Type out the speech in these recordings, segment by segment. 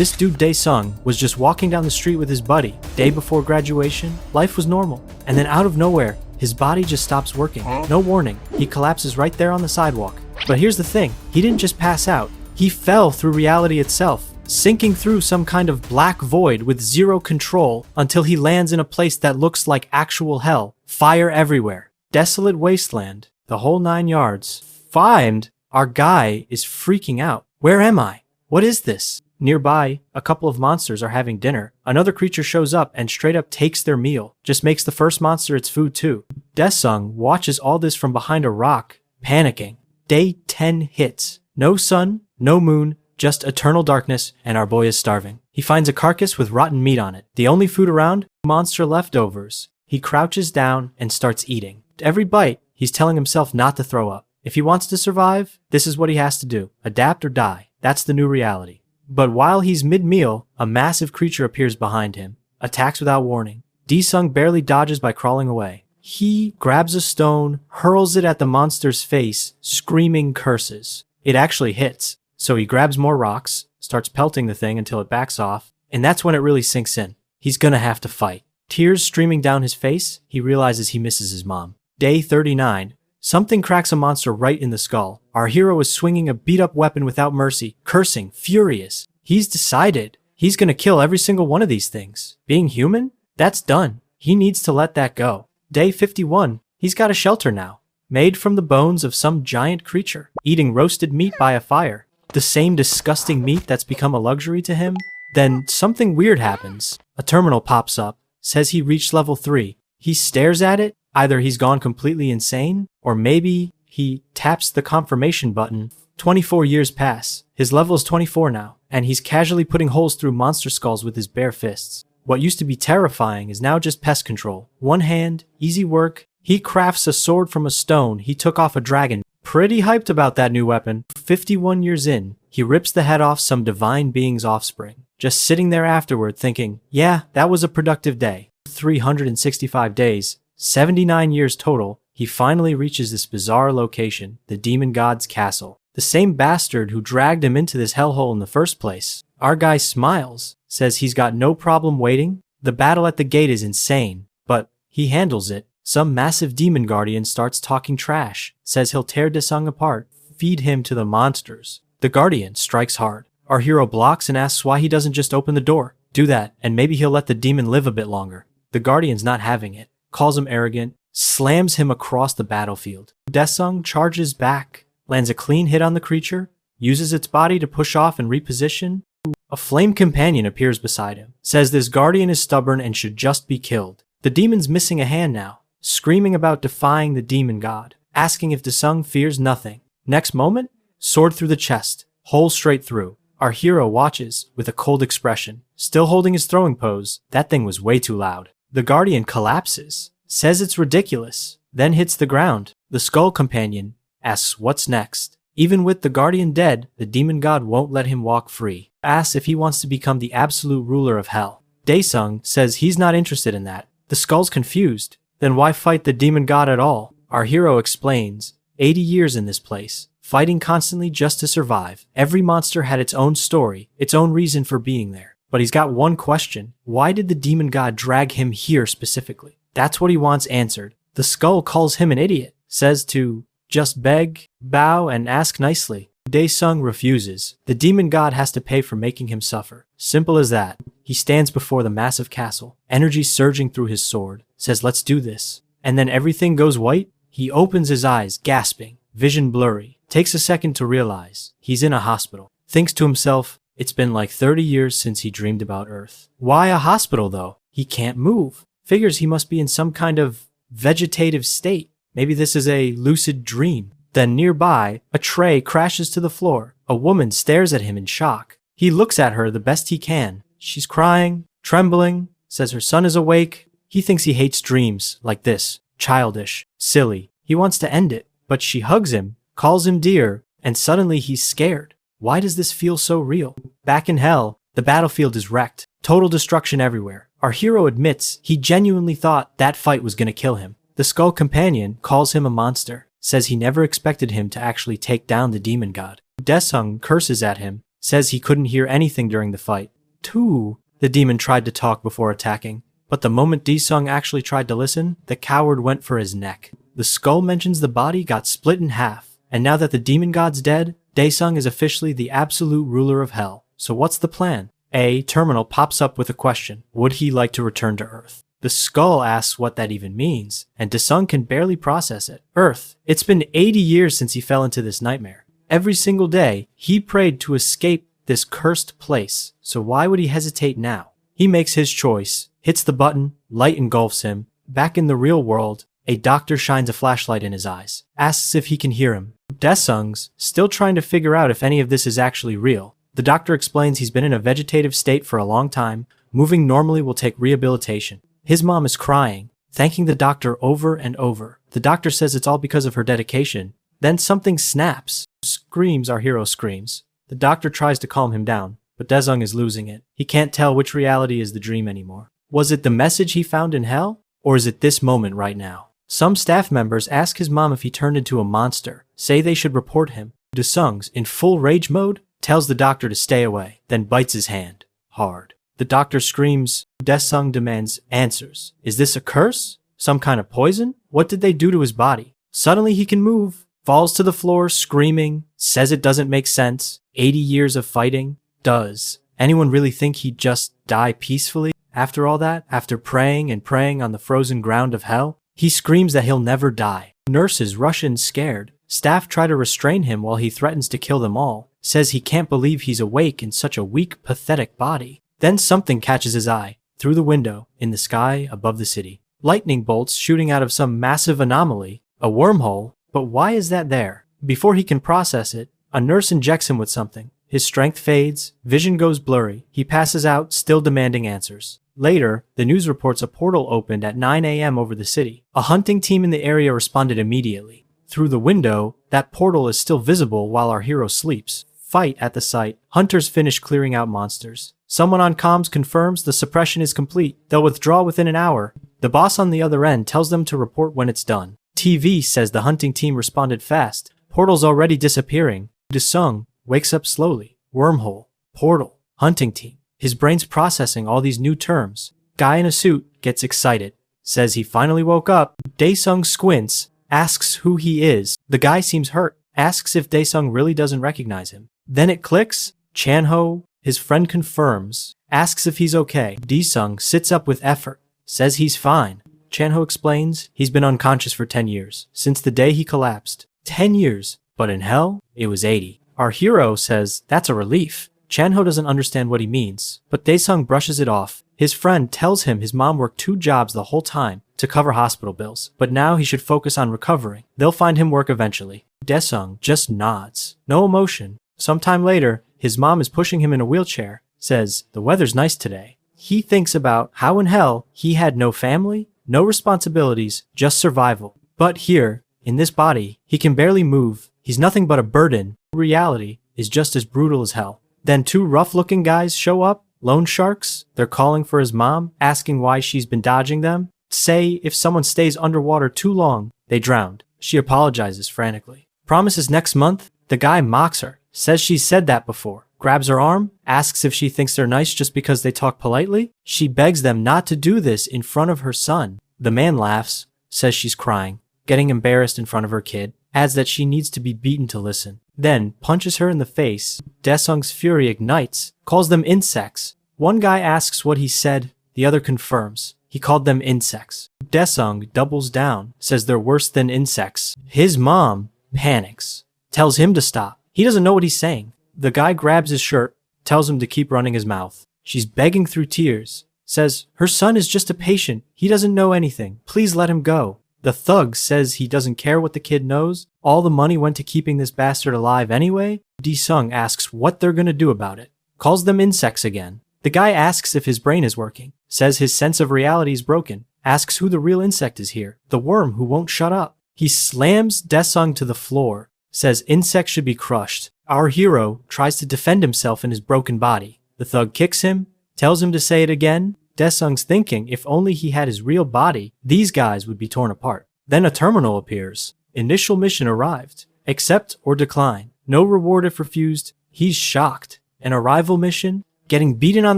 This dude Desung was just walking down the street with his buddy. Day before graduation, life was normal. And then out of nowhere, his body just stops working. No warning, he collapses right there on the sidewalk. But here's the thing, he didn't just pass out. He fell through reality itself, sinking through some kind of black void with zero control until he lands in a place that looks like actual hell. Fire everywhere. Desolate wasteland. The whole 9 yards. Find, our guy is freaking out. Where am I? What is this? Nearby, a couple of monsters are having dinner. Another creature shows up and straight up takes their meal. Just makes the first monster its food too. Desung watches all this from behind a rock, panicking. Day 10 hits. No sun, no moon, just eternal darkness, and our boy is starving. He finds a carcass with rotten meat on it. The only food around? Monster leftovers. He crouches down and starts eating. Every bite, he's telling himself not to throw up. If he wants to survive, this is what he has to do. Adapt or die. That's the new reality. But while he's mid-meal, a massive creature appears behind him, attacks without warning. Desung barely dodges by crawling away. He grabs a stone, hurls it at the monster's face, screaming curses. It actually hits, so he grabs more rocks, starts pelting the thing until it backs off, and that's when it really sinks in. He's gonna have to fight. Tears streaming down his face, he realizes he misses his mom. Day 39. Something cracks a monster right in the skull. Our hero is swinging a beat-up weapon without mercy, cursing, furious. He's decided he's gonna kill every single one of these things. Being human? That's done. He needs to let that go. Day 51. He's got a shelter now, made from the bones of some giant creature, eating roasted meat by a fire. The same disgusting meat that's become a luxury to him. Then something weird happens. A terminal pops up, says he reached level 3. He stares at it. Either he's gone completely insane, or maybe he taps the confirmation button. 24 years pass. His level is 24 now, and he's casually putting holes through monster skulls with his bare fists. What used to be terrifying is now just pest control. One hand, easy work. He crafts a sword from a stone he took off a dragon. Pretty hyped about that new weapon. 51 years in, he rips the head off some divine being's offspring. Just sitting there afterward thinking, yeah, that was a productive day. 365 days. 79 years total, he finally reaches this bizarre location, the demon god's castle. The same bastard who dragged him into this hellhole in the first place. Our guy smiles, says he's got no problem waiting. The battle at the gate is insane, but he handles it. Some massive demon guardian starts talking trash, says he'll tear Desung apart, feed him to the monsters. The guardian strikes hard. Our hero blocks and asks why he doesn't just open the door. Do that, and maybe he'll let the demon live a bit longer. The guardian's not having it. Calls him arrogant, slams him across the battlefield. Desung charges back, lands a clean hit on the creature, uses its body to push off and reposition. A flame companion appears beside him, says this guardian is stubborn and should just be killed. The demon's missing a hand now, screaming about defying the demon god, asking if Desung fears nothing. Next moment, sword through the chest, hole straight through. Our hero watches with a cold expression, still holding his throwing pose. That thing was way too loud. The guardian collapses, says it's ridiculous, then hits the ground. The skull companion asks what's next. Even with the guardian dead, the demon god won't let him walk free. Asks if he wants to become the absolute ruler of hell. Desung says he's not interested in that. The skull's confused. Then why fight the demon god at all? Our hero explains, 80 years in this place, fighting constantly just to survive. Every monster had its own story, its own reason for being there. But he's got one question. Why did the demon god drag him here specifically? That's what he wants answered. The skull calls him an idiot, says to just beg, bow, and ask nicely. Desung refuses. The demon god has to pay for making him suffer. Simple as that. He stands before the massive castle, energy surging through his sword, says let's do this. And then everything goes white. He opens his eyes, gasping, vision blurry. Takes a second to realize he's in a hospital. Thinks to himself, it's been like 30 years since he dreamed about Earth. Why a hospital though? He can't move. Figures he must be in some kind of vegetative state. Maybe this is a lucid dream. Then nearby, a tray crashes to the floor. A woman stares at him in shock. He looks at her the best he can. She's crying, trembling, says her son is awake. He thinks he hates dreams like this. Childish, silly. He wants to end it. But she hugs him, calls him dear, and suddenly he's scared. Why does this feel so real? Back in hell, the battlefield is wrecked. Total destruction everywhere. Our hero admits he genuinely thought that fight was gonna kill him. The skull companion calls him a monster, says he never expected him to actually take down the demon god. Desung curses at him, says he couldn't hear anything during the fight. 2. The demon tried to talk before attacking, but the moment Desung actually tried to listen, the coward went for his neck. The skull mentions the body got split in half, and now that the demon god's dead, Desung is officially the absolute ruler of hell. So what's the plan? A. Terminal pops up with a question. Would he like to return to Earth? The skull asks what that even means, and Desung can barely process it. Earth. It's been 80 years since he fell into this nightmare. Every single day, he prayed to escape this cursed place, so why would he hesitate now? He makes his choice, hits the button, light engulfs him. Back in the real world, a doctor shines a flashlight in his eyes, asks if he can hear him. Desung's still trying to figure out if any of this is actually real. The doctor explains he's been in a vegetative state for a long time. Moving normally will take rehabilitation. His mom is crying, thanking the doctor over and over. The doctor says it's all because of her dedication. Then something snaps. Screams, our hero screams. The doctor tries to calm him down, but Desung is losing it. He can't tell which reality is the dream anymore. Was it the message he found in hell? Or is it this moment right now? Some staff members ask his mom if he turned into a monster, say they should report him. Desung's, in full rage mode, tells the doctor to stay away, then bites his hand. Hard. The doctor screams. Desung demands answers. Is this a curse? Some kind of poison? What did they do to his body? Suddenly he can move. Falls to the floor screaming. Says it doesn't make sense. 80 years of fighting. Does. Anyone really think he'd just die peacefully? After all that? After praying and praying on the frozen ground of hell? He screams that he'll never die. Nurses rush in scared. Staff try to restrain him while he threatens to kill them all. Says he can't believe he's awake in such a weak, pathetic body. Then something catches his eye. Through the window, in the sky above the city. Lightning bolts shooting out of some massive anomaly. A wormhole. But why is that there? Before he can process it, a nurse injects him with something. His strength fades. Vision goes blurry. He passes out, still demanding answers. Later, the news reports a portal opened at 9 a.m. over the city. A hunting team in the area responded immediately. Through the window, that portal is still visible while our hero sleeps. Fight at the site. Hunters finish clearing out monsters. Someone on comms confirms the suppression is complete. They'll withdraw within an hour. The boss on the other end tells them to report when it's done. TV says the hunting team responded fast. Portal's already disappearing. Desung wakes up slowly. Wormhole. Portal. Hunting team. His brain's processing all these new terms. Guy in a suit gets excited. Says he finally woke up. Desung squints. Asks who he is. The guy seems hurt. Asks if Desung really doesn't recognize him. Then it clicks. Chanho, his friend, confirms. Asks if he's okay. Desung sits up with effort. Says he's fine. Chanho explains he's been unconscious for 10 years. Since the day he collapsed. 10 years. But in hell, it was 80. Our hero says that's a relief. Chanho doesn't understand what he means, but Desung brushes it off. His friend tells him his mom worked 2 jobs the whole time to cover hospital bills, but now he should focus on recovering. They'll find him work eventually. Desung just nods. No emotion. Sometime later, his mom is pushing him in a wheelchair, says, the weather's nice today. He thinks about how in hell he had no family, no responsibilities, just survival. But here, in this body, he can barely move. He's nothing but a burden. Reality is just as brutal as hell. Then 2 rough-looking guys show up, loan sharks. They're calling for his mom, asking why she's been dodging them. Say if someone stays underwater too long, they drowned. She apologizes frantically. Promises next month. The guy mocks her, says she's said that before. Grabs her arm, asks if she thinks they're nice just because they talk politely. She begs them not to do this in front of her son. The man laughs, says she's crying, getting embarrassed in front of her kid, adds that she needs to be beaten to listen. Then punches her in the face. Desung's fury ignites, calls them insects. One guy asks what he said, the other confirms. He called them insects. Desung doubles down, says they're worse than insects. His mom panics, tells him to stop. He doesn't know what he's saying. The guy grabs his shirt, tells him to keep running his mouth. She's begging through tears, says her son is just a patient. He doesn't know anything. Please let him go. The thug says he doesn't care what the kid knows. All the money went to keeping this bastard alive anyway. Desung asks what they're gonna do about it. Calls them insects again. The guy asks if his brain is working. Says his sense of reality is broken. Asks who the real insect is here. The worm who won't shut up. He slams Desung to the floor. Says insects should be crushed. Our hero tries to defend himself in his broken body. The thug kicks him. Tells him to say it again. Desung's thinking if only he had his real body, these guys would be torn apart. Then a terminal appears. Initial mission arrived. Accept or decline. No reward if refused. He's shocked. An arrival mission? Getting beaten on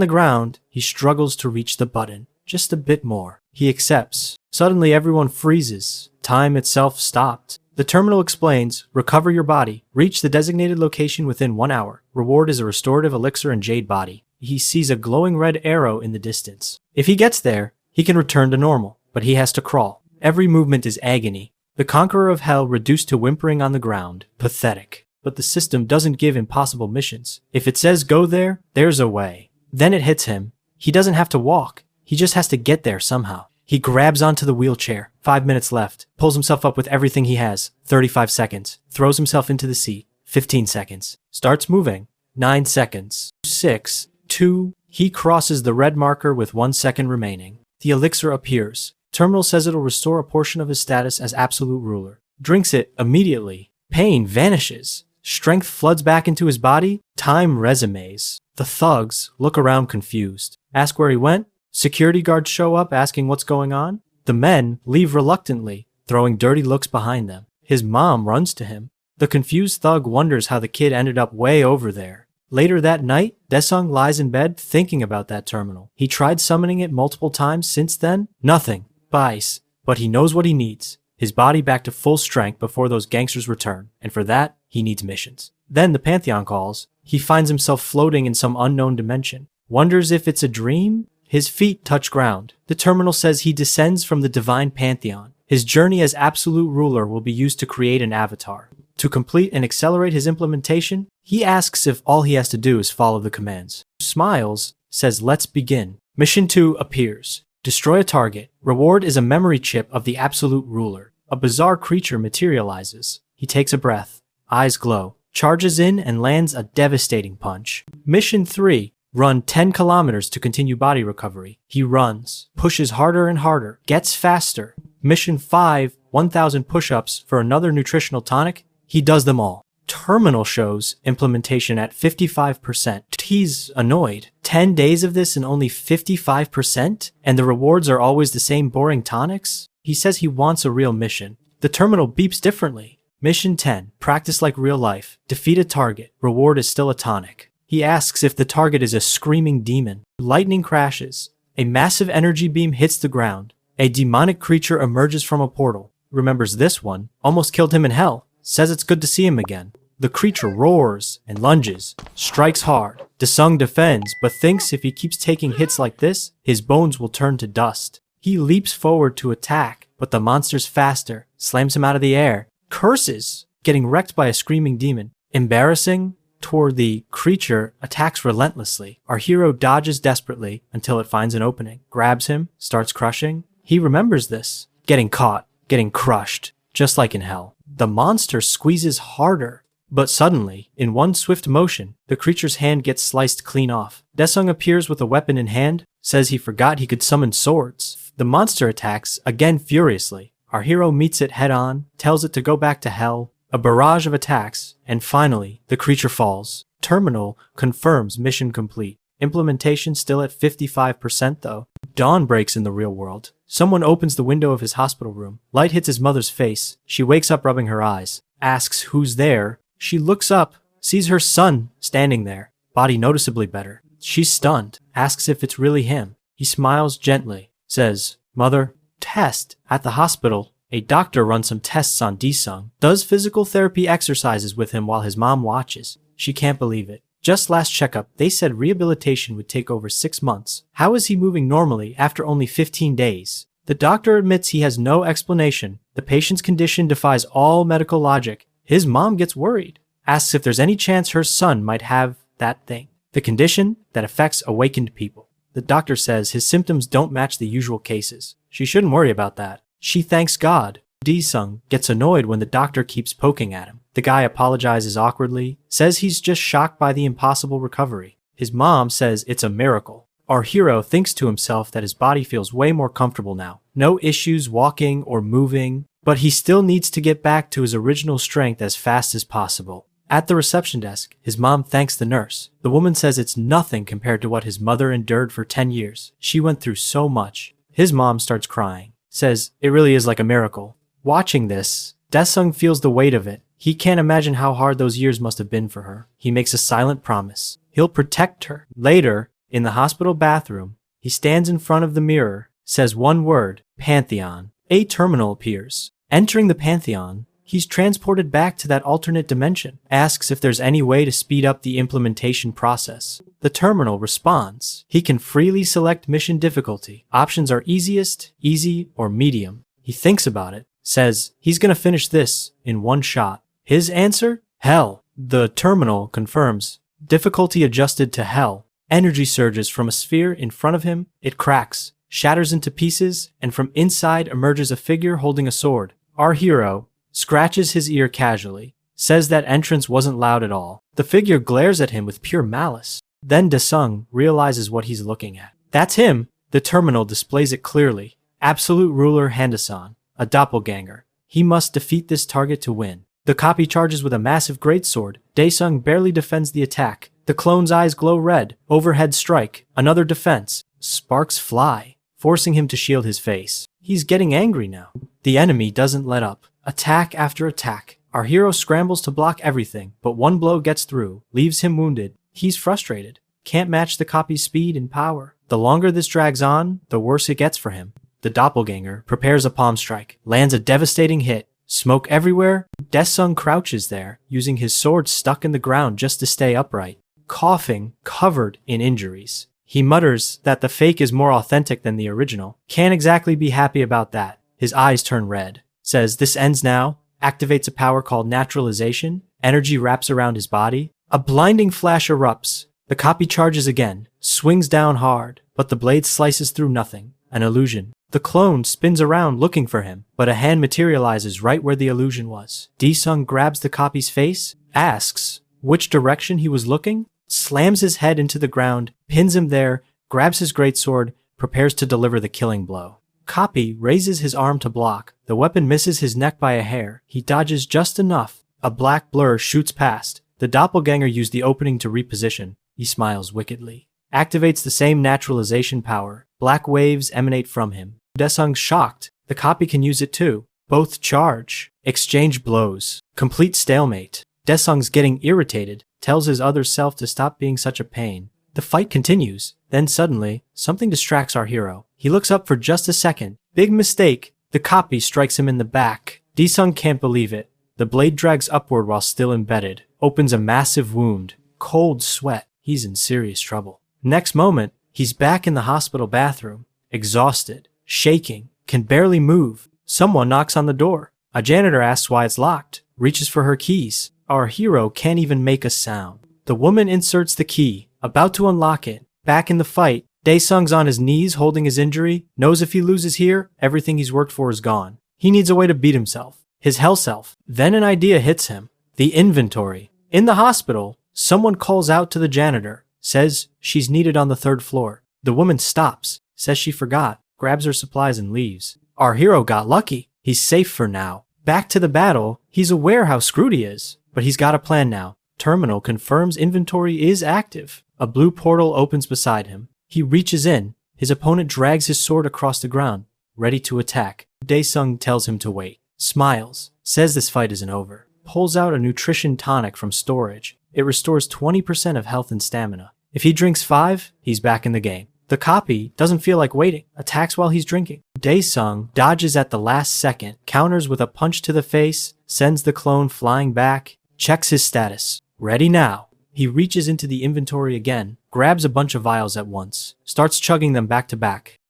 the ground, he struggles to reach the button. Just a bit more. He accepts. Suddenly everyone freezes. Time itself stopped. The terminal explains, recover your body. Reach the designated location within 1 hour. Reward is a restorative elixir and jade body. He sees a glowing red arrow in the distance. If he gets there, he can return to normal, but he has to crawl. Every movement is agony. The conqueror of hell reduced to whimpering on the ground. Pathetic. But the system doesn't give impossible missions. If it says go there, there's a way. Then it hits him. He doesn't have to walk. He just has to get there somehow. He grabs onto the wheelchair. 5 minutes left. Pulls himself up with everything he has. 35 seconds. Throws himself into the seat. 15 seconds. Starts moving. 9 seconds. 6. 2. He crosses the red marker with 1 second remaining. The elixir appears. Terminal says it'll restore a portion of his status as absolute ruler. Drinks it immediately. Pain vanishes. Strength floods back into his body. Time resumes. The thugs look around confused. Ask where he went. Security guards show up asking what's going on. The men leave reluctantly, throwing dirty looks behind them. His mom runs to him. The confused thug wonders how the kid ended up way over there. Later that night, Desung lies in bed thinking about that terminal. He tried summoning it multiple times since then. Nothing. Bice. But he knows what he needs. His body back to full strength before those gangsters return, and for that, he needs missions. Then the Pantheon calls. He finds himself floating in some unknown dimension. Wonders if it's a dream? His feet touch ground. The terminal says he descends from the divine Pantheon. His journey as absolute ruler will be used to create an avatar. To complete and accelerate his implementation, he asks if all he has to do is follow the commands. Smiles, says let's begin. Mission 2 appears. Destroy a target. Reward is a memory chip of the absolute ruler. A bizarre creature materializes. He takes a breath. Eyes glow. Charges in and lands a devastating punch. Mission 3. Run 10 kilometers to continue body recovery. He runs, pushes harder and harder, gets faster. Mission 5, 1,000 push-ups for another nutritional tonic. He does them all. Terminal shows implementation at 55%. He's annoyed. 10 days of this and only 55%? And the rewards are always the same boring tonics? He says he wants a real mission. The terminal beeps differently. Mission 10, practice like real life. Defeat a target. Reward is still a tonic. He asks if the target is a screaming demon. Lightning crashes. A massive energy beam hits the ground. A demonic creature emerges from a portal. Remembers this one. Almost killed him in hell. Says it's good to see him again. The creature roars and lunges. Strikes hard. Desung defends, but thinks if he keeps taking hits like this, his bones will turn to dust. He leaps forward to attack, but the monster's faster. Slams him out of the air. Curses, getting wrecked by a screaming demon. Embarrassing? Toward the creature attacks relentlessly. Our hero dodges desperately until it finds an opening, grabs him, starts crushing. He remembers this. Getting caught, getting crushed, just like in hell. The monster squeezes harder, but suddenly, in one swift motion, the creature's hand gets sliced clean off. Desung appears with a weapon in hand, says he forgot he could summon swords. The monster attacks, again furiously. Our hero meets it head on, tells it to go back to hell. A barrage of attacks, and finally, the creature falls. Terminal confirms mission complete. Implementation still at 55% though. Dawn breaks in the real world. Someone opens the window of his hospital room. Light hits his mother's face. She wakes up rubbing her eyes. Asks who's there. She looks up, sees her son standing there. Body noticeably better. She's stunned. Asks if it's really him. He smiles gently. Says, "Mother, test." At the hospital, a doctor runs some tests on Desung, does physical therapy exercises with him while his mom watches. She can't believe it. Just last checkup, they said rehabilitation would take over 6 months. How is he moving normally after only 15 days? The doctor admits he has no explanation. The patient's condition defies all medical logic. His mom gets worried. Asks if there's any chance her son might have that thing. The condition that affects awakened people. The doctor says his symptoms don't match the usual cases. She shouldn't worry about that. She thanks God. Desung gets annoyed when the doctor keeps poking at him. The guy apologizes awkwardly, says he's just shocked by the impossible recovery. His mom says it's a miracle. Our hero thinks to himself that his body feels way more comfortable now. No issues walking or moving, but he still needs to get back to his original strength as fast as possible. At the reception desk, his mom thanks the nurse. The woman says it's nothing compared to what his mother endured for 10 years. She went through so much. His mom starts crying. Says it really is like a miracle. Watching this, Desung feels the weight of it. He can't imagine how hard those years must have been for her. He makes a silent promise. He'll protect her. Later, in the hospital bathroom, he stands in front of the mirror, says one word, Pantheon. A terminal appears. Entering the Pantheon, he's transported back to that alternate dimension, asks if there's any way to speed up the implementation process. The terminal responds. He can freely select mission difficulty. Options are easiest, easy, or medium. He thinks about it, says he's gonna finish this in one shot. His answer? Hell. The terminal confirms. Difficulty adjusted to hell. Energy surges from a sphere in front of him. It cracks, shatters into pieces, and from inside emerges a figure holding a sword. Our hero scratches his ear casually, says that entrance wasn't loud at all. The figure glares at him with pure malice. Then Desung realizes what he's looking at. That's him. The terminal displays it clearly. Absolute ruler Handasan, a doppelganger. He must defeat this target to win. The copy charges with a massive greatsword. Desung barely defends the attack. The clone's eyes glow red. Overhead strike. Another defense. Sparks fly, forcing him to shield his face. He's getting angry now. The enemy doesn't let up. Attack after attack. Our hero scrambles to block everything, but one blow gets through, leaves him wounded. He's frustrated. Can't match the copy's speed and power. The longer this drags on, the worse it gets for him. The doppelganger prepares a palm strike, lands a devastating hit. Smoke everywhere. Desung crouches there, using his sword stuck in the ground just to stay upright, coughing, covered in injuries. He mutters that the fake is more authentic than the original. Can't exactly be happy about that. His eyes turn red. Says this ends now. Activates a power called naturalization. Energy wraps around his body. A blinding flash erupts. The copy charges again, swings down hard, but the blade slices through nothing. An illusion. The clone spins around looking for him, but a hand materializes right where the illusion was. Desung grabs the copy's face, asks which direction he was looking, slams his head into the ground, pins him there, grabs his greatsword, prepares to deliver the killing blow. Copy raises his arm to block. The weapon misses his neck by a hair. He dodges just enough. A black blur shoots past. The doppelganger used the opening to reposition. He smiles wickedly. Activates the same naturalization power. Black waves emanate from him. Desung's shocked. The copy can use it too. Both charge. Exchange blows. Complete stalemate. Desung's getting irritated. Tells his other self to stop being such a pain. The fight continues. Then suddenly, something distracts our hero. He looks up for just a second. Big mistake. The copy strikes him in the back. Desung can't believe it. The blade drags upward while still embedded. Opens a massive wound. Cold sweat. He's in serious trouble. Next moment, he's back in the hospital bathroom. Exhausted. Shaking. Can barely move. Someone knocks on the door. A janitor asks why it's locked. Reaches for her keys. Our hero can't even make a sound. The woman inserts the key. About to unlock it. Back in the fight. Desung's on his knees holding his injury. Knows if he loses here, everything he's worked for is gone. He needs a way to beat himself. His hell self. Then an idea hits him. The inventory. In the hospital, someone calls out to the janitor. Says she's needed on the 3rd floor. The woman stops. Says she forgot. Grabs her supplies and leaves. Our hero got lucky. He's safe for now. Back to the battle. He's aware how screwed he is. But he's got a plan now. Terminal confirms inventory is active. A blue portal opens beside him. He reaches in. His opponent drags his sword across the ground, ready to attack. Desung tells him to wait. Smiles. Says this fight isn't over. Pulls out a nutrition tonic from storage. It restores 20% of health and stamina. If he drinks 5, he's back in the game. The copy doesn't feel like waiting. Attacks while he's drinking. Desung dodges at the last second. Counters with a punch to the face. Sends the clone flying back. Checks his status. Ready now. He reaches into the inventory again, grabs a bunch of vials at once, starts chugging them back to back.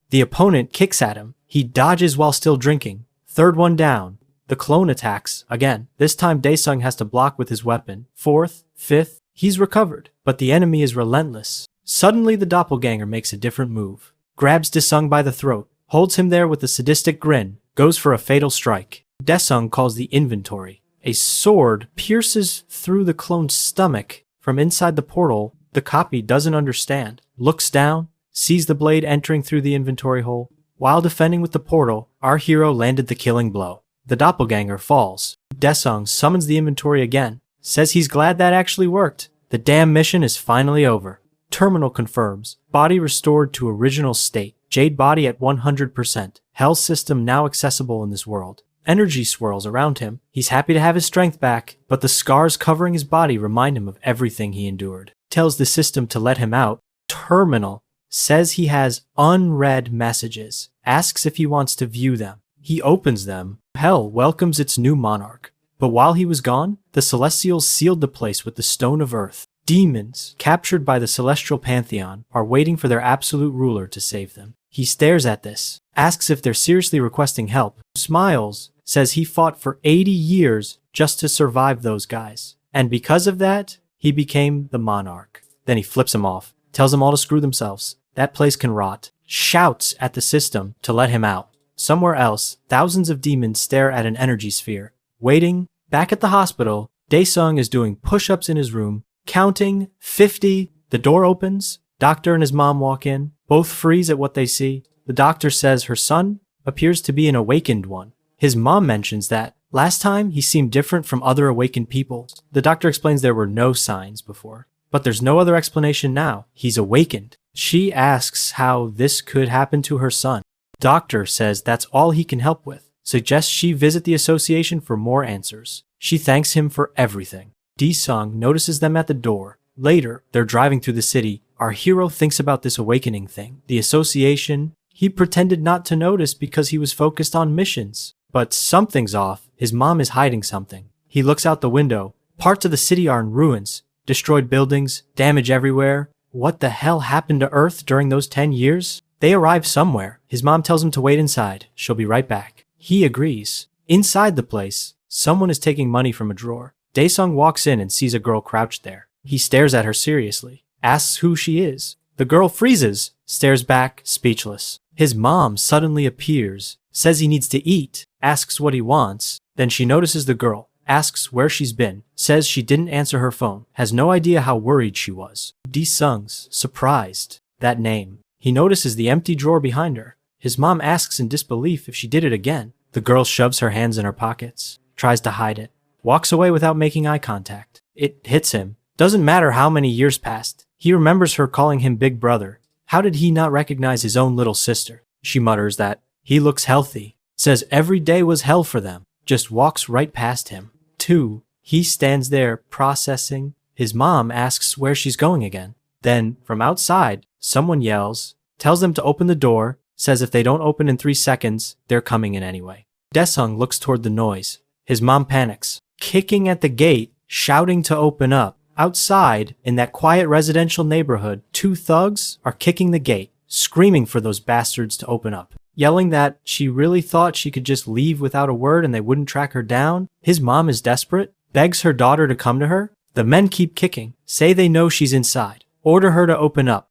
The opponent kicks at him. He dodges while still drinking. 3rd one down. The clone attacks again. This time Desung has to block with his weapon. 4th, 5th, he's recovered, but the enemy is relentless. Suddenly the doppelganger makes a different move. Grabs Desung by the throat, holds him there with a sadistic grin, goes for a fatal strike. Desung calls the inventory. A sword pierces through the clone's stomach. From inside the portal, the copy doesn't understand. Looks down, sees the blade entering through the inventory hole. While defending with the portal, our hero landed the killing blow. The doppelganger falls. Desung summons the inventory again. Says he's glad that actually worked. The damn mission is finally over. Terminal confirms. Body restored to original state. Jade body at 100%. Hell system now accessible in this world. Energy swirls around him. He's happy to have his strength back, but the scars covering his body remind him of everything he endured. Tells the system to let him out. Terminal says he has unread messages. Asks if he wants to view them. He opens them. Hell welcomes its new monarch. But while he was gone, the Celestials sealed the place with the Stone of Earth. Demons, captured by the Celestial Pantheon, are waiting for their absolute ruler to save them. He stares at this, asks if they're seriously requesting help, smiles, says he fought for 80 years just to survive those guys. And because of that, he became the monarch. Then he flips him off, tells them all to screw themselves. That place can rot. Shouts at the system to let him out. Somewhere else, thousands of demons stare at an energy sphere. Waiting, back at the hospital, Desung is doing push-ups in his room, counting 50. The door opens. Doctor and his mom walk in. Both freeze at what they see. The doctor says her son appears to be an awakened one. His mom mentions that last time he seemed different from other awakened people. The doctor explains there were no signs before. But there's no other explanation now. He's awakened. She asks how this could happen to her son. Doctor says that's all he can help with. Suggests she visit the association for more answers. She thanks him for everything. Desung notices them at the door. Later, they're driving through the city. Our hero thinks about this awakening thing. The association, he pretended not to notice because he was focused on missions. But something's off. His mom is hiding something. He looks out the window. Parts of the city are in ruins. Destroyed buildings, damage everywhere. What the hell happened to Earth during those 10 years? They arrive somewhere. His mom tells him to wait inside. She'll be right back. He agrees. Inside the place, someone is taking money from a drawer. Desung walks in and sees a girl crouched there. He stares at her seriously, asks who she is. The girl freezes, stares back, speechless. His mom suddenly appears, says he needs to eat, asks what he wants. Then she notices the girl, asks where she's been, says she didn't answer her phone, has no idea how worried she was. Desung's surprised. That name. He notices the empty drawer behind her. His mom asks in disbelief if she did it again. The girl shoves her hands in her pockets, tries to hide it, walks away without making eye contact. It hits him. Doesn't matter how many years passed. He remembers her calling him big brother. How did he not recognize his own little sister? She mutters that he looks healthy, says every day was hell for them, just walks right past him. 2. He stands there processing. His mom asks where she's going again. Then, from outside, someone yells, tells them to open the door, says if they don't open in 3 seconds, they're coming in anyway. Desung looks toward the noise. His mom panics, kicking at the gate, shouting to open up. Outside, in that quiet residential neighborhood, 2 thugs are kicking the gate, screaming for those bastards to open up. Yelling that she really thought she could just leave without a word and they wouldn't track her down. His mom is desperate, begs her daughter to come to her. The men keep kicking, say they know she's inside, order her to open up.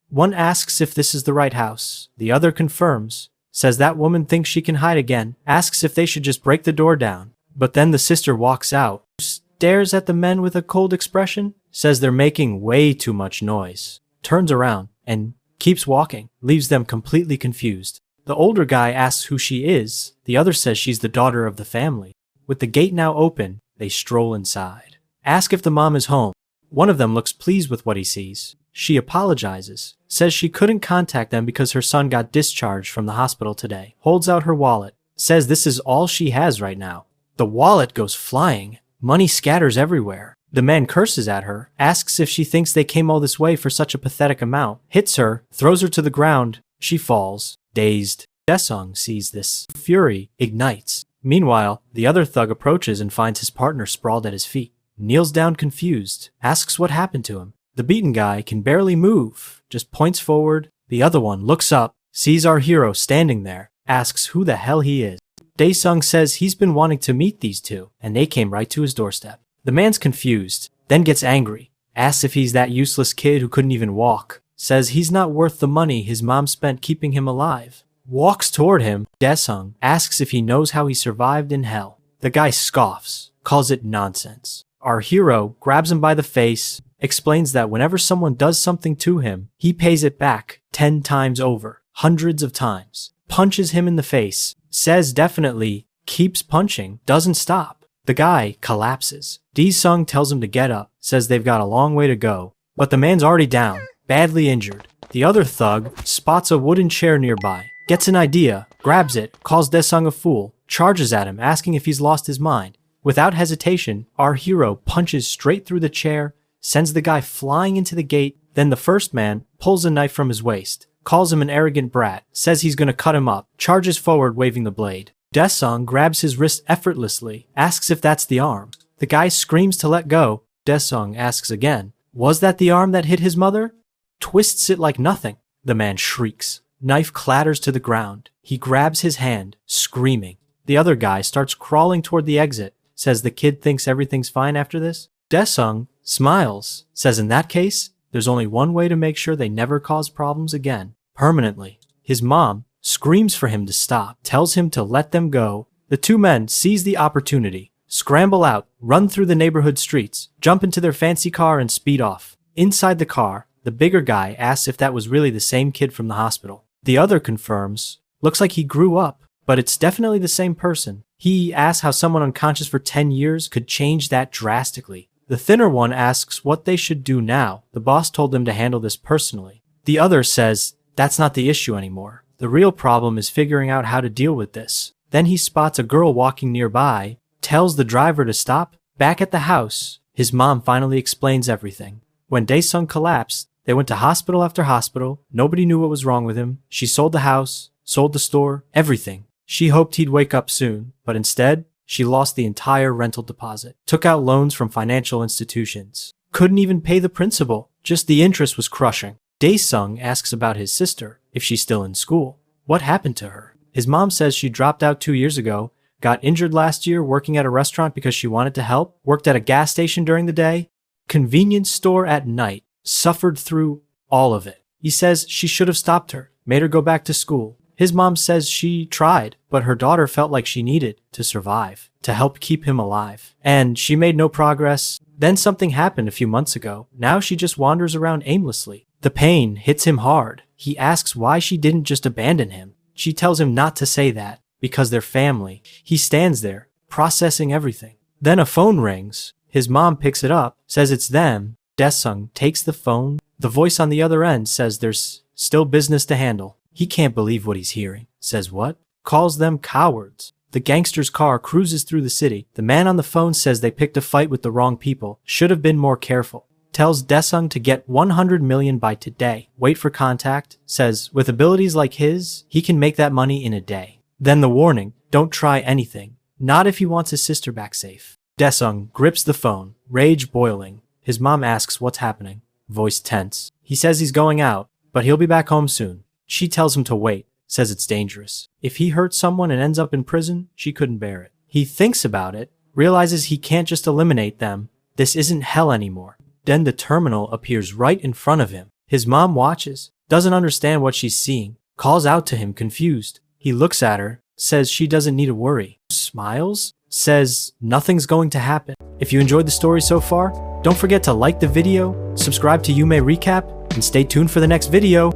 One asks if this is the right house. The other confirms, says that woman thinks she can hide again, asks if they should just break the door down. But then the sister walks out, stares at the men with a cold expression, says they're making way too much noise, turns around and keeps walking, leaves them completely confused. The older guy asks who she is. The other says she's the daughter of the family. With the gate now open, they stroll inside. Ask if the mom is home. One of them looks pleased with what he sees. She apologizes, says she couldn't contact them because her son got discharged from the hospital today. Holds out her wallet, says this is all she has right now. The wallet goes flying. Money scatters everywhere. The man curses at her, asks if she thinks they came all this way for such a pathetic amount, hits her, throws her to the ground. She falls, dazed. Desung sees this. Fury ignites. Meanwhile, the other thug approaches and finds his partner sprawled at his feet. Kneels down confused, asks what happened to him. The beaten guy can barely move, just points forward. The other one looks up, sees our hero standing there, asks who the hell he is. Desung says he's been wanting to meet these 2, and they came right to his doorstep. The man's confused, then gets angry, asks if he's that useless kid who couldn't even walk, says he's not worth the money his mom spent keeping him alive. Walks toward him. Desung asks if he knows how he survived in hell. The guy scoffs, calls it nonsense. Our hero grabs him by the face, explains that whenever someone does something to him, he pays it back 10 times over, hundreds of times. Punches him in the face, says definitely, keeps punching, doesn't stop. The guy collapses. Desung tells him to get up, says they've got a long way to go, but the man's already down, badly injured. The other thug spots a wooden chair nearby, gets an idea, grabs it, calls Desung a fool, charges at him, asking if he's lost his mind. Without hesitation, our hero punches straight through the chair, sends the guy flying into the gate. Then the first man pulls a knife from his waist, calls him an arrogant brat, says he's gonna cut him up, charges forward waving the blade. Desung grabs his wrist effortlessly, asks if that's the arm. The guy screams to let go. Desung asks again, was that the arm that hit his mother? Twists it like nothing. The man shrieks. Knife clatters to the ground. He grabs his hand, screaming. The other guy starts crawling toward the exit, says the kid thinks everything's fine after this. Desung smiles, says in that case, there's only one way to make sure they never cause problems again, permanently. His mom screams for him to stop, tells him to let them go. The two men seize the opportunity, scramble out, run through the neighborhood streets, jump into their fancy car and speed off. Inside the car, the bigger guy asks if that was really the same kid from the hospital. The other confirms, looks like he grew up, but it's definitely the same person. He asks how someone unconscious for 10 years could change that drastically. The thinner one asks what they should do now. The boss told them to handle this personally. The other says, that's not the issue anymore. The real problem is figuring out how to deal with this. Then he spots a girl walking nearby, tells the driver to stop. Back at the house, his mom finally explains everything. When Desung collapsed, they went to hospital after hospital. Nobody knew what was wrong with him. She sold the house, sold the store, everything. She hoped he'd wake up soon, but instead, she lost the entire rental deposit, took out loans from financial institutions, couldn't even pay the principal, just the interest was crushing. Desung asks about his sister, if she's still in school. What happened to her? His mom says she dropped out 2 years ago, got injured last year working at a restaurant because she wanted to help, worked at a gas station during the day, convenience store at night, suffered through all of it. He says she should have stopped her, made her go back to school. His mom says she tried, but her daughter felt like she needed to survive, to help keep him alive. And she made no progress. Then something happened a few months ago. Now she just wanders around aimlessly. The pain hits him hard. He asks why she didn't just abandon him. She tells him not to say that, because they're family. He stands there, processing everything. Then a phone rings. His mom picks it up, says it's them. Desung takes the phone. The voice on the other end says there's still business to handle. He can't believe what he's hearing. Says what? Calls them cowards. The gangster's car cruises through the city. The man on the phone says they picked a fight with the wrong people. Should have been more careful. Tells Desung to get 100 million by today. Wait for contact. Says with abilities like his, he can make that money in a day. Then the warning, don't try anything. Not if he wants his sister back safe. Desung grips the phone, rage boiling. His mom asks what's happening. Voice tense. He says he's going out, but he'll be back home soon. She tells him to wait, says it's dangerous. If he hurts someone and ends up in prison, she couldn't bear it. He thinks about it, realizes he can't just eliminate them. This isn't hell anymore. Then the terminal appears right in front of him. His mom watches, doesn't understand what she's seeing, calls out to him confused. He looks at her, says she doesn't need to worry, smiles, says nothing's going to happen. If you enjoyed the story so far, don't forget to like the video, subscribe to YumeRecap, and stay tuned for the next video.